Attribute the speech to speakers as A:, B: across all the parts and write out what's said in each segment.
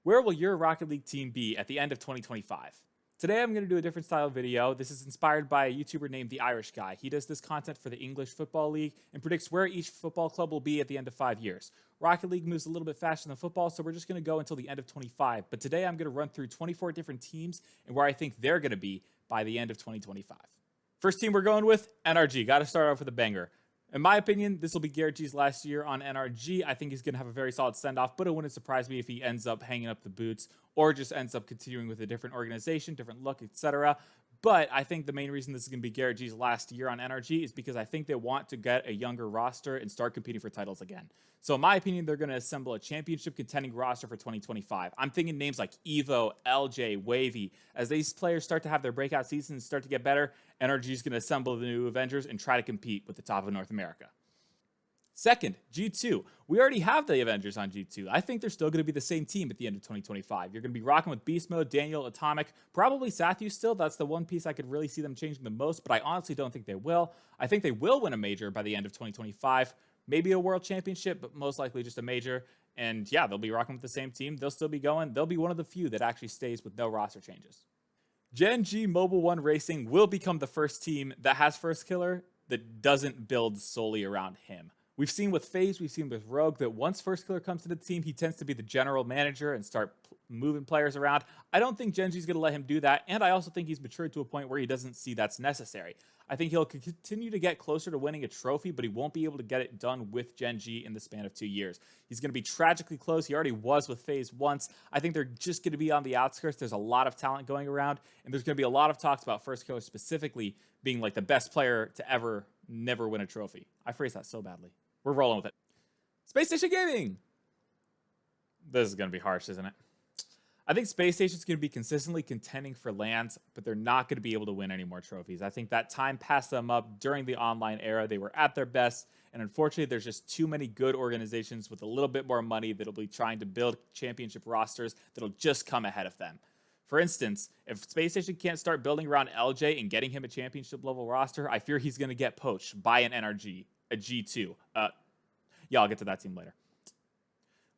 A: Where will your Rocket League team be at the end of 2025? Today I'm going to do a different style video. This is inspired by a YouTuber named The Irish Guy. He does this content for the English Football League and predicts where each football club will be at the end of 5 years. Rocket League moves a little bit faster than football, so we're just going to go until the end of 25. But today I'm going to run through 24 different teams and where I think they're going to be by the end of 2025. First team we're going with, NRG. Got to start off with a banger. In my opinion, this will be Garrett G's last year on NRG. I think he's going to have a very solid send-off, but it wouldn't surprise me if he ends up hanging up the boots or just ends up continuing with a different organization, different look, etc. But I think the main reason this is going to be Garrett G's last year on NRG is because I think they want to get a younger roster and start competing for titles again. So in my opinion, they're going to assemble a championship contending roster for 2025. I'm thinking names like Evo, LJ, Wavy. As these players start to have their breakout seasons and start to get better, NRG is going to assemble the new Avengers and try to compete with the top of North America. Second, G2. We already have the Avengers on G2. I think they're still going to be the same team at the end of 2025. You're going to be rocking with Beast Mode, Daniel, Atomic, probably Sathu still. That's the one piece I could really see them changing the most, but I honestly don't think they will. I think they will win a major by the end of 2025. Maybe a world championship, but most likely just a major. And yeah, they'll be rocking with the same team. They'll still be going. They'll be one of the few that actually stays with no roster changes. Gen G Mobile One Racing will become the first team that has First Killer that doesn't build solely around him. We've seen with FaZe, we've seen with Rogue, that once First Killer comes to the team, he tends to be the general manager and start moving players around. I don't think Gen G's going to let him do that, and I also think he's matured to a point where he doesn't see that's necessary. I think he'll continue to get closer to winning a trophy, but he won't be able to get it done with Gen G in the span of 2 years. He's going to be tragically close. He already was with FaZe once. I think they're just going to be on the outskirts. There's a lot of talent going around, and there's going to be a lot of talks about First Killer specifically being like the best player to ever never win a trophy. I phrased that so badly. We're rolling with it. Space Station Gaming. This is going to be harsh, isn't it? I think Space Station's going to be consistently contending for lands, but they're not going to be able to win any more trophies. I think that time passed them up during the online era. They were at their best, and unfortunately, there's just too many good organizations with a little bit more money that'll be trying to build championship rosters that'll just come ahead of them. For instance, if Space Station can't start building around LJ and getting him a championship level roster, I fear he's going to get poached by an NRG. A G2. Yeah, I'll get to that team later.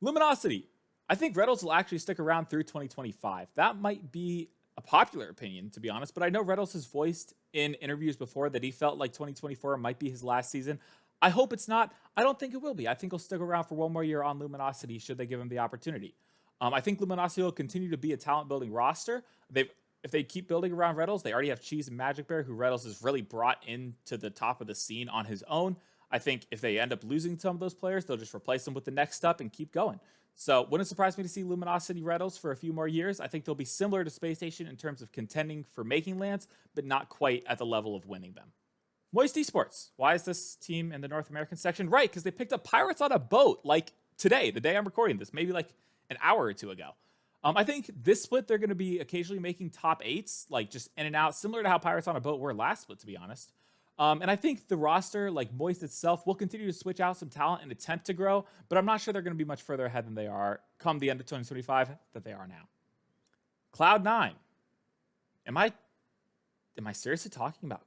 A: Luminosity. I think Reynolds will actually stick around through 2025. That might be a popular opinion, to be honest, but I know Reynolds has voiced in interviews before that he felt like 2024 might be his last season. I hope it's not. I don't think it will be. I think he'll stick around for one more year on Luminosity should they give him the opportunity. I think Luminosity will continue to be a talent-building roster. If they keep building around Reynolds, they already have Cheese and Magic Bear, who Reynolds has really brought into the top of the scene on his own. I think if they end up losing some of those players, they'll just replace them with the next up and keep going. So wouldn't surprise me to see Luminosity Reynolds for a few more years. I think they'll be similar to Space Station in terms of contending for making lands, but not quite at the level of winning them. Moist Esports. Why is this team in the North American section? Right, because they picked up Pirates on a boat like today, the day I'm recording this, maybe like an hour or two ago. I think this split, they're going to be occasionally making top 8s, like just in and out, similar to how Pirates on a boat were last split, to be honest. And I think the roster, like Moist itself, will continue to switch out some talent and attempt to grow, but I'm not sure they're going to be much further ahead than they are come the end of 2025 that they are now. CloudN. Am I seriously talking about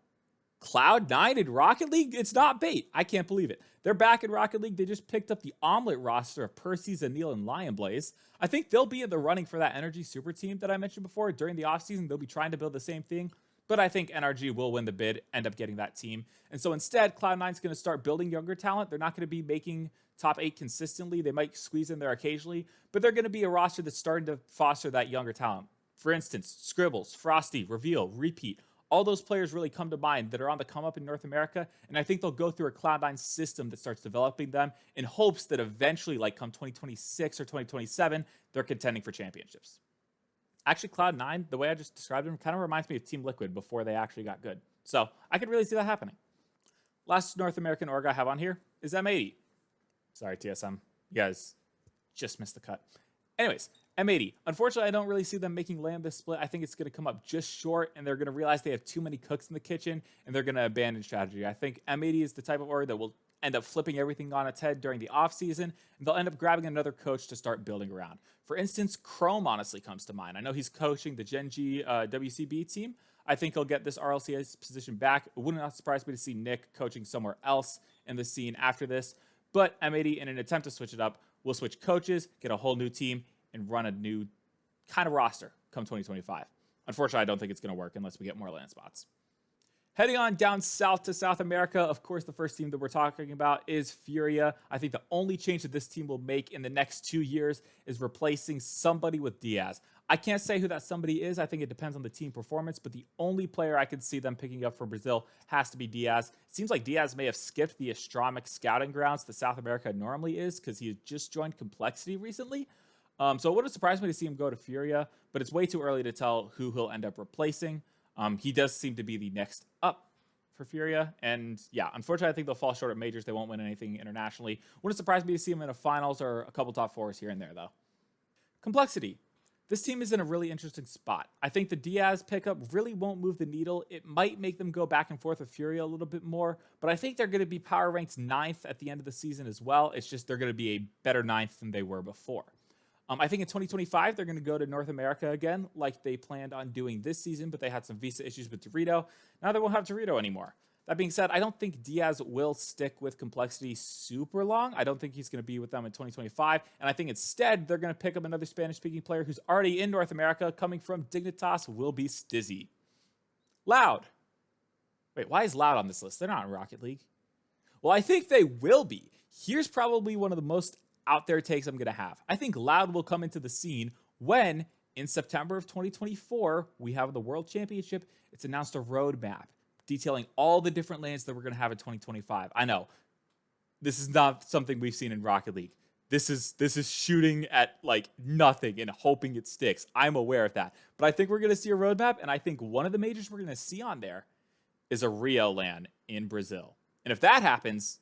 A: CloudN in Rocket League? It's not bait. I can't believe it. They're back in Rocket League. They just picked up the Omelet roster of Percy, Zanil, and Lionblaze. I think they'll be in the running for that Energy Super team that I mentioned before. During the offseason, they'll be trying to build the same thing. But I think NRG will win the bid, end up getting that team. And so instead, CloudN's going to start building younger talent. They're not going to be making top 8 consistently. They might squeeze in there occasionally, but they're going to be a roster that's starting to foster that younger talent. For instance, Scribbles, Frosty, Reveal, Repeat. All those players really come to mind that are on the come up in North America, and I think they'll go through a CloudN system that starts developing them in hopes that eventually, like come 2026 or 2027, they're contending for championships. Actually, CloudN, the way I just described them, kind of reminds me of Team Liquid before they actually got good. So I could really see that happening. Last North American org I have on here is M80. Sorry, TSM. You guys just missed the cut. Anyways, M80. Unfortunately, I don't really see them making land this split. I think it's going to come up just short, and they're going to realize they have too many cooks in the kitchen, and they're going to abandon strategy. I think M80 is the type of org that will end up flipping everything on its head during the offseason, and they'll end up grabbing another coach to start building around. For instance, Chrome honestly comes to mind. I know he's coaching the Gen G WCB team. I think he'll get this RLCS position back. It wouldn't surprise me to see Nick coaching somewhere else in the scene after this. But M80, in an attempt to switch it up, will switch coaches, get a whole new team, and run a new kind of roster come 2025. Unfortunately, I don't think it's going to work unless we get more land spots. Heading on down south to South America, of course, the first team that we're talking about is Furia. I think the only change that this team will make in the next 2 years is replacing somebody with Diaz. I can't say who that somebody is. I think it depends on the team performance, but the only player I could see them picking up for Brazil has to be Diaz. It seems like Diaz may have skipped the Astromic scouting grounds that South America normally is because he just joined Complexity recently. So it wouldn't surprise me to see him go to Furia, but it's way too early to tell who he'll end up replacing. He does seem to be the next up for Furia. And yeah, unfortunately, I think they'll fall short at majors. They won't win anything internationally. Wouldn't surprise me to see him in a finals or a couple top fours here and there, though. Complexity. This team is in a really interesting spot. I think the Diaz pickup really won't move the needle. It might make them go back and forth with Furia a little bit more, but I think they're going to be power ranked 9th at the end of the season as well. It's just they're going to be a better 9th than they were before. I think in 2025, they're going to go to North America again, like they planned on doing this season, but they had some visa issues with Dorito. Now they won't have Dorito anymore. That being said, I don't think Diaz will stick with Complexity super long. I don't think he's going to be with them in 2025. And I think instead, they're going to pick up another Spanish-speaking player who's already in North America, coming from Dignitas, will be Stizzy. Loud. Wait, why is Loud on this list? They're not in Rocket League. Well, I think they will be. Here's probably one of the most out there takes I'm going to have. I think Loud will come into the scene when, in September of 2024, we have the World Championship. It's announced a roadmap detailing all the different lanes that we're going to have in 2025. I know this is not something we've seen in Rocket League. This is shooting at like nothing and hoping it sticks. I'm aware of that. But I think we're going to see a roadmap, and I think one of the majors we're going to see on there is a Rio LAN in Brazil. And if that happens,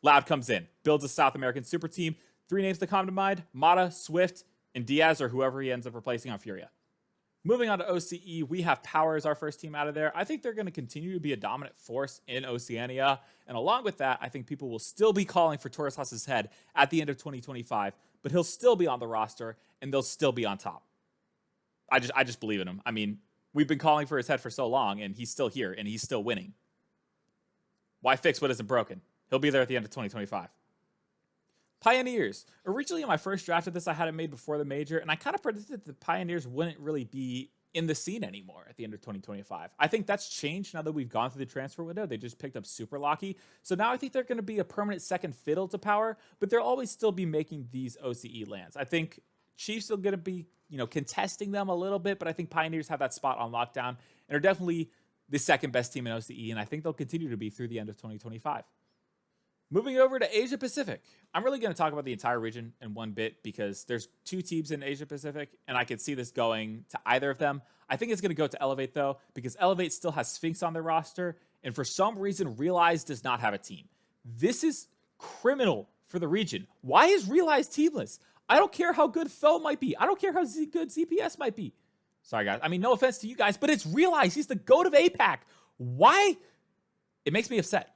A: Loud comes in, builds a South American super team. 3 names that come to mind: Mata, Swift, and Diaz, or whoever he ends up replacing on Furia. Moving on to OCE, we have Power as our first team out of there. I think they're going to continue to be a dominant force in Oceania. And along with that, I think people will still be calling for Torres Haas's head at the end of 2025, but he'll still be on the roster, and they'll still be on top. I just believe in him. I mean, we've been calling for his head for so long, and he's still here, and he's still winning. Why fix what isn't broken? He'll be there at the end of 2025. Pioneers. Originally, in my first draft of this, I had it made before the major, and I kind of predicted the Pioneers wouldn't really be in the scene anymore at the end of 2025. I think that's changed now that we've gone through the transfer window. They just picked up Super Locky. So now I think they're going to be a permanent second fiddle to Power, but they'll always still be making these OCE lands. I think Chiefs are going to be, contesting them a little bit, but I think Pioneers have that spot on lockdown and are definitely the second best team in OCE, and I think they'll continue to be through the end of 2025. Moving over to Asia Pacific. I'm really going to talk about the entire region in one bit because there's 2 teams in Asia Pacific, and I could see this going to either of them. I think it's going to go to Elevate, though, because Elevate still has Sphinx on their roster, and for some reason, Realize does not have a team. This is criminal for the region. Why is Realize teamless? I don't care how good Foe might be. I don't care how good ZPS might be. Sorry, guys. I mean, no offense to you guys, but it's Realize. He's the GOAT of APAC. Why? It makes me upset.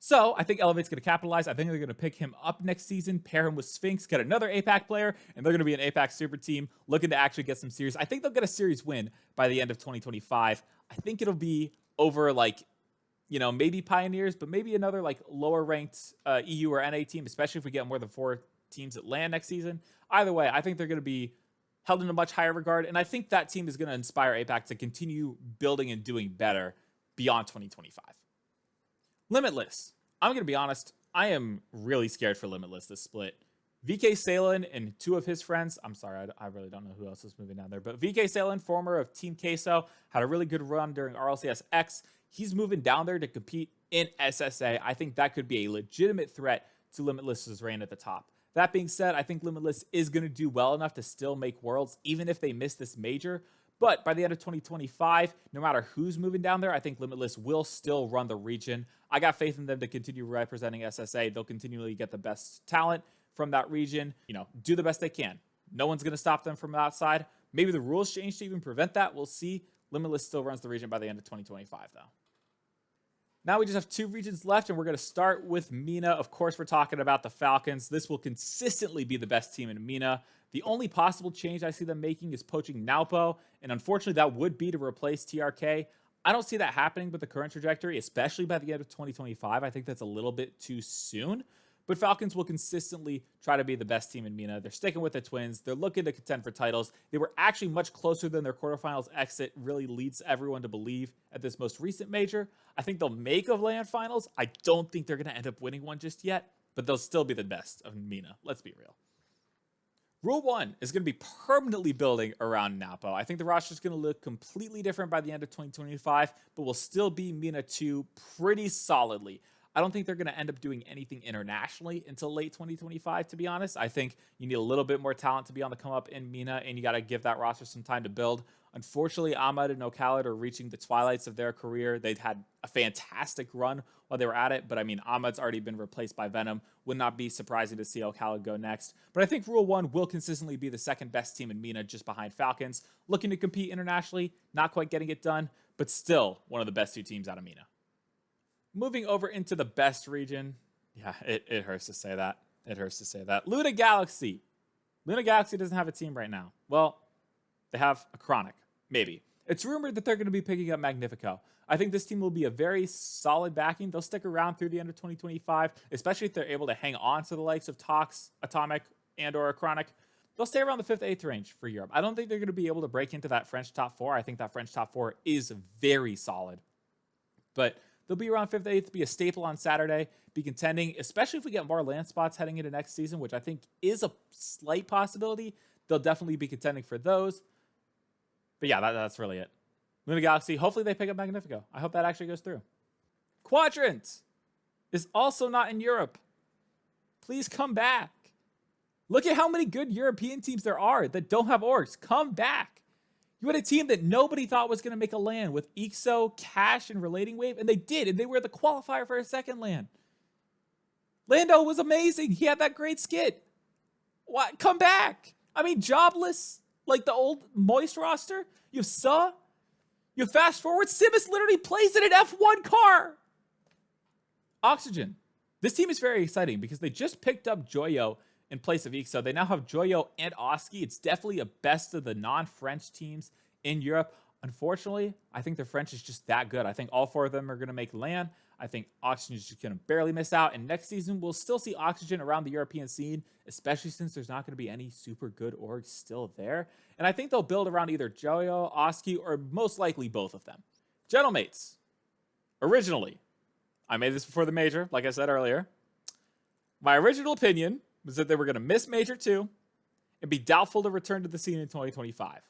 A: So I think Elevate's going to capitalize. I think they're going to pick him up next season, pair him with Sphinx, get another APAC player, and they're going to be an APAC super team looking to actually get some series. I think they'll get a series win by the end of 2025. I think it'll be over maybe Pioneers, but maybe another lower ranked EU or NA team, especially if we get more than 4 teams that land next season. Either way, I think they're going to be held in a much higher regard, and I think that team is going to inspire APAC to continue building and doing better beyond 2025. Limitless. I'm going to be honest, I am really scared for Limitless this split. VK Salen and 2 of his friends, I'm sorry, I really don't know who else is moving down there, but VK Salen, former of Team Queso, had a really good run during RLCS X. He's moving down there to compete in SSA. I think that could be a legitimate threat to Limitless's reign at the top. That being said, I think Limitless is going to do well enough to still make Worlds, even if they miss this major. But by the end of 2025, no matter who's moving down there, I think Limitless will still run the region. I got faith in them to continue representing SSA. They'll continually get the best talent from that region, do the best they can. No one's going to stop them from outside. Maybe the rules change to even prevent that. We'll see. Limitless still runs the region by the end of 2025, though. Now we just have 2 regions left, and we're going to start with Mina. Of course, we're talking about the Falcons. This will consistently be the best team in Mina. The only possible change I see them making is poaching Naupo, and unfortunately that would be to replace TRK. I don't see that happening with the current trajectory, especially by the end of 2025. I think that's a little bit too soon. But Falcons will consistently try to be the best team in Mina. They're sticking with the Twins. They're looking to contend for titles. They were actually much closer than their quarterfinals exit really leads everyone to believe at this most recent major. I think they'll make a land finals. I don't think they're going to end up winning one just yet, but they'll still be the best of Mina. Let's be real. Rule 1 is going to be permanently building around Napo. I think the roster is going to look completely different by the end of 2025, but will still be Mina 2 pretty solidly. I don't think they're going to end up doing anything internationally until late 2025, to be honest. I think you need a little bit more talent to be on the come up in Mina, and you got to give that roster some time to build. Unfortunately, Ahmed and Khaled are reaching the twilights of their career. They've had a fantastic run while they were at it, but I mean, Ahmed's already been replaced by Venom. Would not be surprising to see Khaled go next. But I think Rule 1 will consistently be the second best team in Mina, just behind Falcons. Looking to compete internationally, not quite getting it done, but still one of the best 2 teams out of Mina. Moving over into the best region. Yeah, it hurts to say that. It hurts to say that. Luna Galaxy. Luna Galaxy doesn't have a team right now. Well, they have a Chronic. Maybe. It's rumored that they're going to be picking up Magnifico. I think this team will be a very solid backing. They'll stick around through the end of 2025, especially if they're able to hang on to the likes of Tox, Atomic, and or a Chronic. They'll stay around the 5th, 8th range for Europe. I don't think they're going to be able to break into that French top 4. I think that French top 4 is very solid. But they'll be around 5th, 8th, be a staple on Saturday, be contending, especially if we get more land spots heading into next season, which I think is a slight possibility. They'll definitely be contending for those. But yeah, that's really it. Luna Galaxy, hopefully they pick up Magnifico. I hope that actually goes through. Quadrant is also not in Europe. Please come back. Look at how many good European teams there are that don't have orgs. Come back. You had a team that nobody thought was going to make a LAN with Ixo, Cash, and Relating Wave, and they did, and they were the qualifier for a second LAN. Lando was amazing. He had that great skit. What? Come back. I mean, jobless, like the old Moist roster. You have Suh. You have Fast Forward. Simus literally plays in an F1 car. Oxygen. This team is very exciting because they just picked up Joyo in place of Ixo. They now have Joyo and Oski. It's definitely a best of the non-French teams in Europe. Unfortunately, I think the French is just that good. I think all 4 of them are going to make LAN. I think Oxygen is just going to barely miss out. And next season, we'll still see Oxygen around the European scene, especially since there's not going to be any super good orgs still there. And I think they'll build around either Joyo, Oski, or most likely both of them. Gentlemates. Originally, I made this before the major, like I said earlier. My original opinion was that they were going to miss Major 2 and be doubtful to return to the scene in 2025.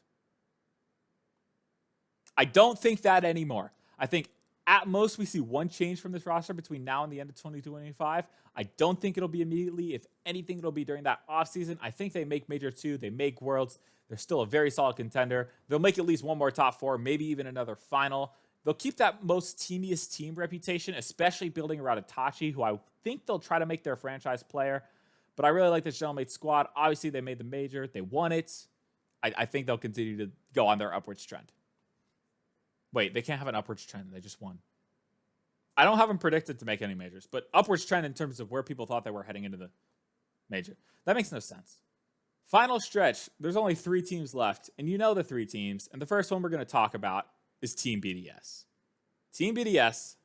A: I don't think that anymore. I think at most we see one change from this roster between now and the end of 2025. I don't think it'll be immediately. If anything, it'll be during that offseason. I think they make Major 2. They make Worlds. They're still a very solid contender. They'll make at least one more top 4, maybe even another final. They'll keep that most teamiest team reputation, especially building around Itachi, who I think they'll try to make their franchise player. But I really like this Gentlemate squad. Obviously, they made the major. They won it. I think they'll continue to go on their upwards trend. Wait, they can't have an upwards trend. They just won. I don't have them predicted to make any majors, but upwards trend in terms of where people thought they were heading into the major. That makes no sense. Final stretch. There's only 3 teams left, and you know the 3 teams. And the first one we're going to talk about is Team BDS. Team BDS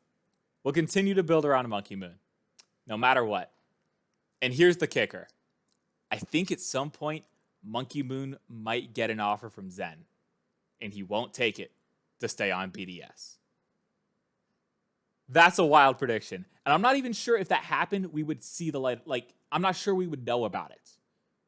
A: will continue to build around Monkey Moon, no matter what. And here's the kicker. I think at some point, Monkey Moon might get an offer from Zen, and he won't take it to stay on BDS. That's a wild prediction. And I'm not even sure if that happened, we would see the light. Like, I'm not sure we would know about it.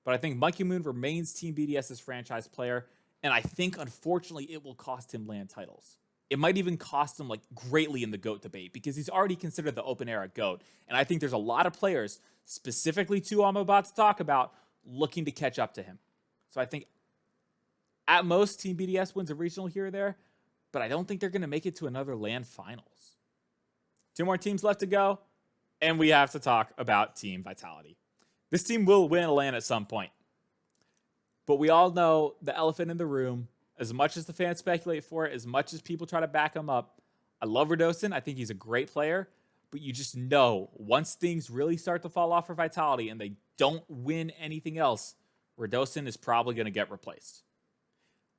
A: But I think Monkey Moon remains Team BDS's franchise player. And I think, unfortunately, it will cost him LAN titles. It might even cost him, like, greatly in the GOAT debate because he's already considered the open era GOAT. And I think there's a lot of players, specifically 2 I'm about to talk about, looking to catch up to him. So I think at most, Team BDS wins a regional here or there, but I don't think they're going to make it to another LAN finals. 2 more teams left to go, and we have to talk about Team Vitality. This team will win a LAN at some point. But we all know the elephant in the room. As much as the fans speculate for it, as much as people try to back him up, I love Radosin. I think he's a great player. But you just know, once things really start to fall off for Vitality and they don't win anything else, Radosin is probably going to get replaced.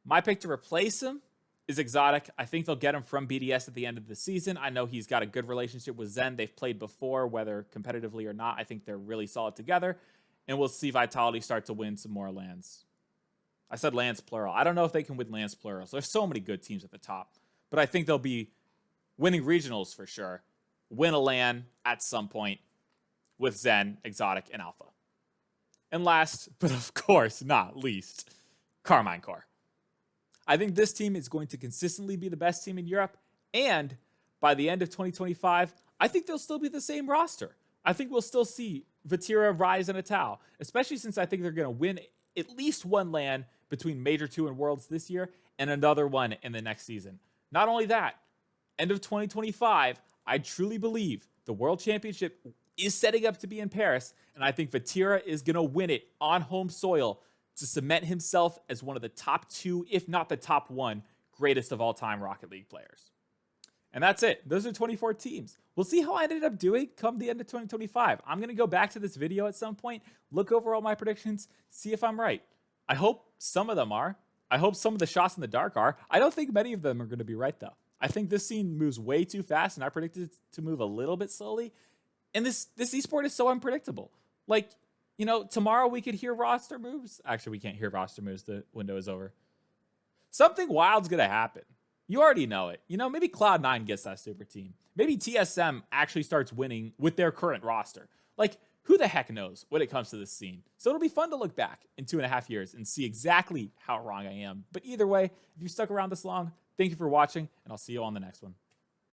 A: My pick to replace him is exotic. I think they'll get him from BDS at the end of the season. I know he's got a good relationship with Zen. They've played before, whether competitively or not. I think they're really solid together. And we'll see Vitality start to win some more lands. I said lands plural. I don't know if they can win lands plural. So there's so many good teams at the top. But I think they'll be winning regionals for sure. Win a LAN at some point with Zen, Exotic, and Alpha. And last, but of course not least, Carmine Core. I think this team is going to consistently be the best team in Europe. And by the end of 2025, I think they'll still be the same roster. I think we'll still see Vatira, Rise, and Atao, especially since I think they're going to win at least one LAN between Major 2 and Worlds this year and another one in the next season. Not only that, end of 2025, I truly believe the World Championship is setting up to be in Paris, and I think Vatira is going to win it on home soil to cement himself as one of the top 2, if not the top 1, greatest of all time Rocket League players. And that's it. Those are 24 teams. We'll see how I ended up doing come the end of 2025. I'm going to go back to this video at some point, look over all my predictions, see if I'm right. I hope some of them are. I hope some of the shots in the dark are. I don't think many of them are going to be right, though. I think this scene moves way too fast, and I predicted it to move a little bit slowly. And this esport is so unpredictable. Like, you know, tomorrow we could hear roster moves. Actually, we can't hear roster moves. The window is over. Something wild's going to happen. You already know it. You know, maybe CloudN gets that super team. Maybe TSM actually starts winning with their current roster. Like, who the heck knows when it comes to this scene? So it'll be fun to look back in 2.5 years and see exactly how wrong I am. But either way, if you stuck around this long, thank you for watching, and I'll see you on the next one.